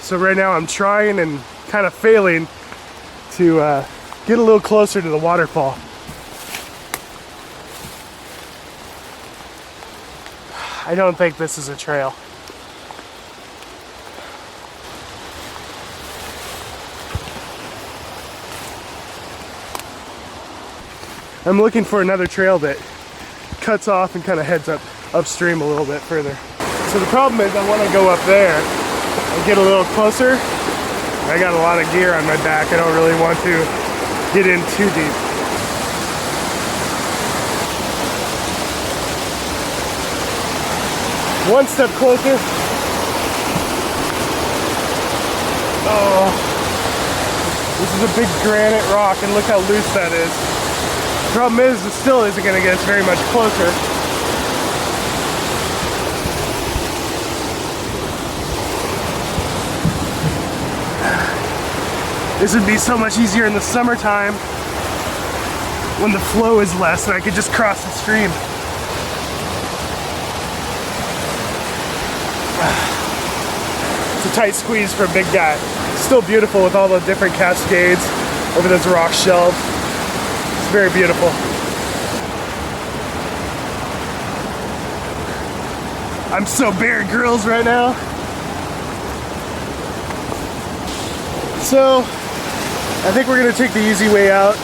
So right now I'm trying and kind of failing to get a little closer to the waterfall. I don't think this is a trail. I'm looking for another trail that cuts off and kind of heads upstream a little bit further. So the problem is I want to go up there and get a little closer. I got a lot of gear on my back. I don't really want to get in too deep. One step closer. Oh, this is a big granite rock, and look how loose that is. The problem is, it still isn't going to get us very much closer. This would be so much easier in the summertime when the flow is less and I could just cross the stream. It's a tight squeeze for a big guy. Still beautiful with all the different cascades over those rock shelves. It's very beautiful. I'm so Bear Grylls right now. So, I think we're gonna take the easy way out.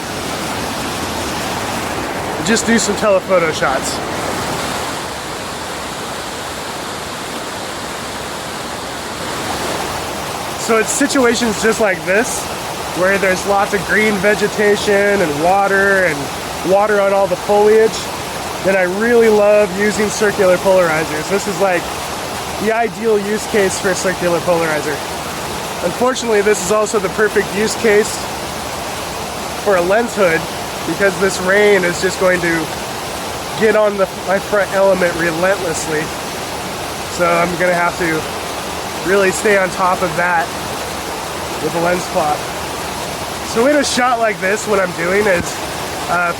Just do some telephoto shots. So it's situations just like this, where there's lots of green vegetation and water on all the foliage, that I really love using circular polarizers. This is like the ideal use case for a circular polarizer. Unfortunately, this is also the perfect use case for a lens hood, because this rain is just going to get on my front element relentlessly. So I'm gonna have to really stay on top of that with a lens cloth. So in a shot like this, what I'm doing is,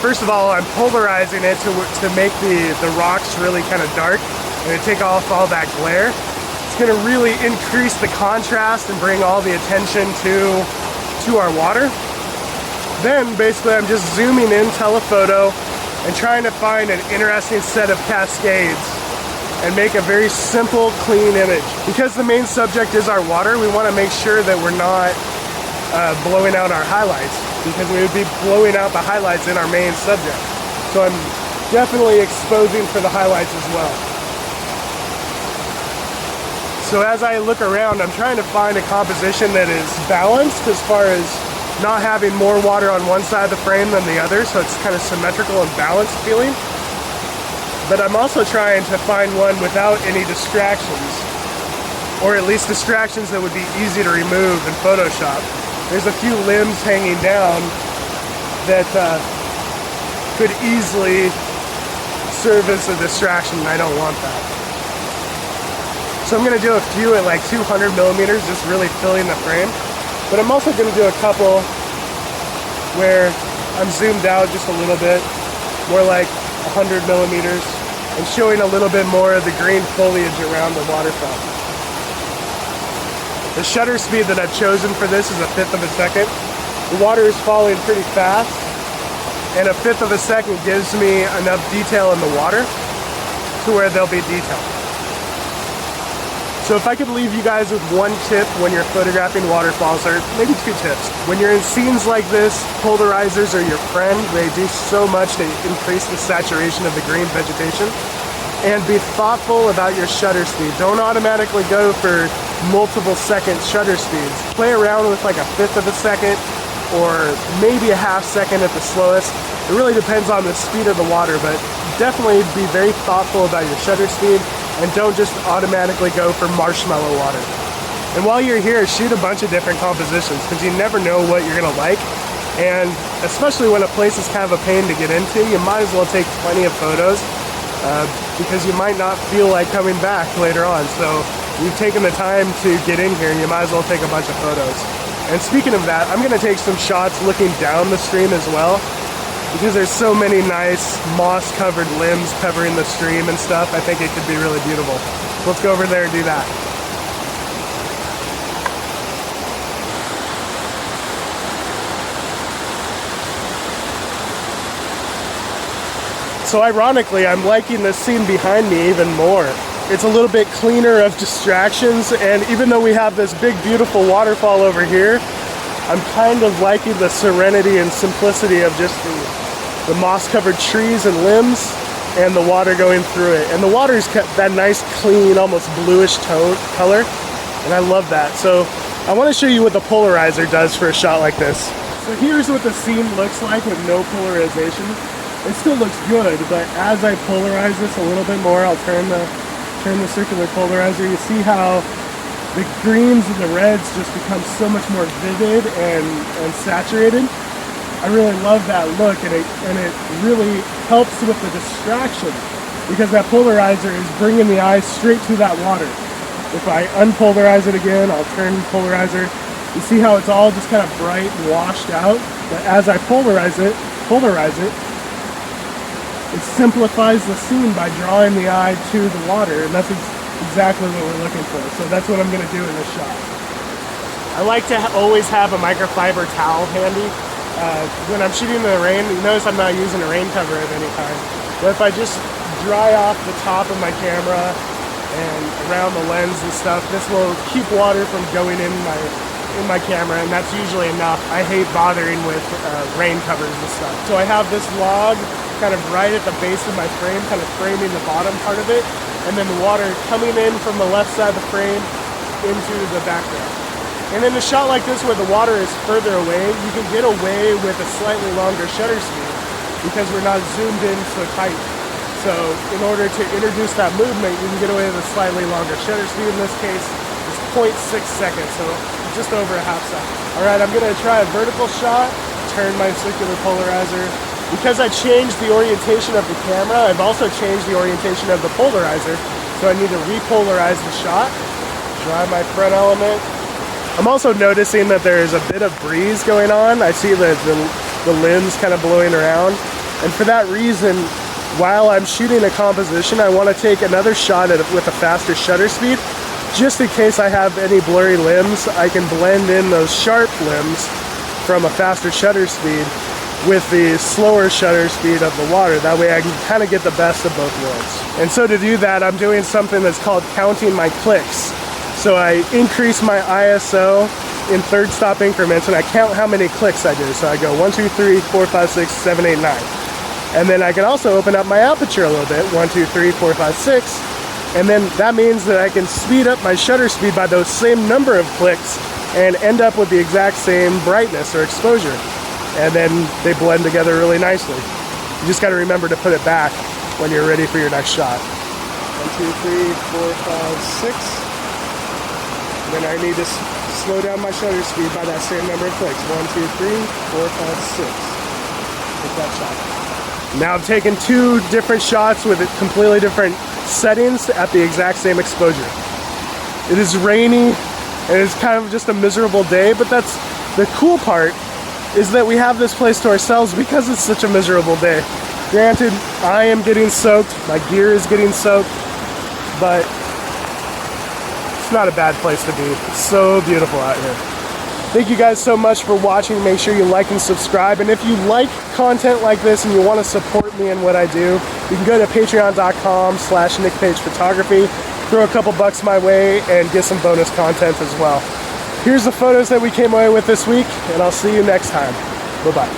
first of all, I'm polarizing it to make the rocks really kind of dark and to take off all that glare. It's gonna really increase the contrast and bring all the attention to our water. Then basically I'm just zooming in telephoto and trying to find an interesting set of cascades and make a very simple, clean image. Because the main subject is our water, we want to make sure that we're not blowing out our highlights, because we would be blowing out the highlights in our main subject. So I'm definitely exposing for the highlights as well. So as I look around, I'm trying to find a composition that is balanced as far as not having more water on one side of the frame than the other, so it's kind of symmetrical and balanced feeling. But I'm also trying to find one without any distractions, or at least distractions that would be easy to remove in Photoshop. There's a few limbs hanging down that could easily serve as a distraction, and I don't want that. So I'm going to do a few at like 200 millimeters, just really filling the frame. But I'm also going to do a couple where I'm zoomed out just a little bit, more like 100 millimeters, and showing a little bit more of the green foliage around the waterfall. The shutter speed that I've chosen for this is 1/5 of a second. The water is falling pretty fast, and 1/5 of a second gives me enough detail in the water to where there'll be detail. So if I could leave you guys with one tip when you're photographing waterfalls, or maybe 2 tips. When you're in scenes like this, polarizers are your friend. They do so much to increase the saturation of the green vegetation. And be thoughtful about your shutter speed. Don't automatically go for multiple second shutter speeds. Play around with like 1/5 of a second, or maybe a 1/2 second at the slowest. It really depends on the speed of the water, but definitely be very thoughtful about your shutter speed, and don't just automatically go for marshmallow water. And while you're here, shoot a bunch of different compositions, because you never know what you're gonna like. And especially when a place is kind of a pain to get into, you might as well take plenty of photos, because you might not feel like coming back later on. So you've taken the time to get in here, and you might as well take a bunch of photos. And speaking of that, I'm gonna take some shots looking down the stream as well, because there's so many nice moss-covered limbs covering the stream and stuff. I think it could be really beautiful. Let's go over there and do that. So ironically, I'm liking this scene behind me even more. It's a little bit cleaner of distractions, and even though we have this big beautiful waterfall over here, I'm kind of liking the serenity and simplicity of just the moss-covered trees and limbs and the water going through it. And the water's that nice, clean, almost bluish tone color, and I love that. So I want to show you what the polarizer does for a shot like this. So here's what the scene looks like with no polarization. It still looks good, but as I polarize this a little bit more, I'll turn the circular polarizer. You see how the greens and the reds just become so much more vivid and saturated. I really love that look, and it really helps with the distraction because that polarizer is bringing the eye straight to that water. If I unpolarize it again, I'll turn polarizer. You see how it's all just kind of bright and washed out? But as I polarize it, it simplifies the scene by drawing the eye to the water, and that's exactly what we're looking for. So that's what I'm going to do in this shot. I like to always have a microfiber towel handy. When I'm shooting in the rain, you notice I'm not using a rain cover at any time. But if I just dry off the top of my camera and around the lens and stuff, this will keep water from going in my camera, and that's usually enough. I hate bothering with rain covers and stuff. So I have this log kind of right at the base of my frame, kind of framing the bottom part of it, and then the water coming in from the left side of the frame into the background. And in a shot like this where the water is further away, you can get away with a slightly longer shutter speed because we're not zoomed in so tight. So in order to introduce that movement, you can get away with a slightly longer shutter speed. In this case, it's 0.6 seconds, so just over a half second. All right, I'm gonna try a vertical shot, turn my circular polarizer. Because I changed the orientation of the camera, I've also changed the orientation of the polarizer, so I need to repolarize the shot. Dry my front element. I'm also noticing that there is a bit of breeze going on. I see the limbs kind of blowing around, and for that reason, while I'm shooting a composition, I want to take another shot with a faster shutter speed. Just in case I have any blurry limbs, I can blend in those sharp limbs from a faster shutter speed with the slower shutter speed of the water. That way I can kind of get the best of both worlds. And so to do that, I'm doing something that's called counting my clicks. So I increase my ISO in third stop increments, and I count how many clicks I do. So I go 1, 2, 3, 4, 5, 6, 7, 8, 9. And then I can also open up my aperture a little bit, 1, 2, 3, 4, 5, 6. And then that means that I can speed up my shutter speed by those same number of clicks and end up with the exact same brightness or exposure. And then they blend together really nicely. You just got to remember to put it back when you're ready for your next shot. 1, 2, 3, 4, 5, 6. Then I need to slow down my shutter speed by that same number of clicks. 1, 2, 3, 4, 5, 6. Take that shot. Now I've taken two different shots with completely different settings at the exact same exposure. It is rainy and it's kind of just a miserable day, but that's the cool part, is that we have this place to ourselves because it's such a miserable day. Granted, I am getting soaked, my gear is getting soaked, but it's not a bad place to be. It's so beautiful out here. Thank you guys so much for watching. Make sure you like and subscribe. And if you like content like this and you want to support me in what I do, you can go to patreon.com/nickpagephotography, throw a couple bucks my way, and get some bonus content as well. Here's the photos that we came away with this week, and I'll see you next time. Bye-bye.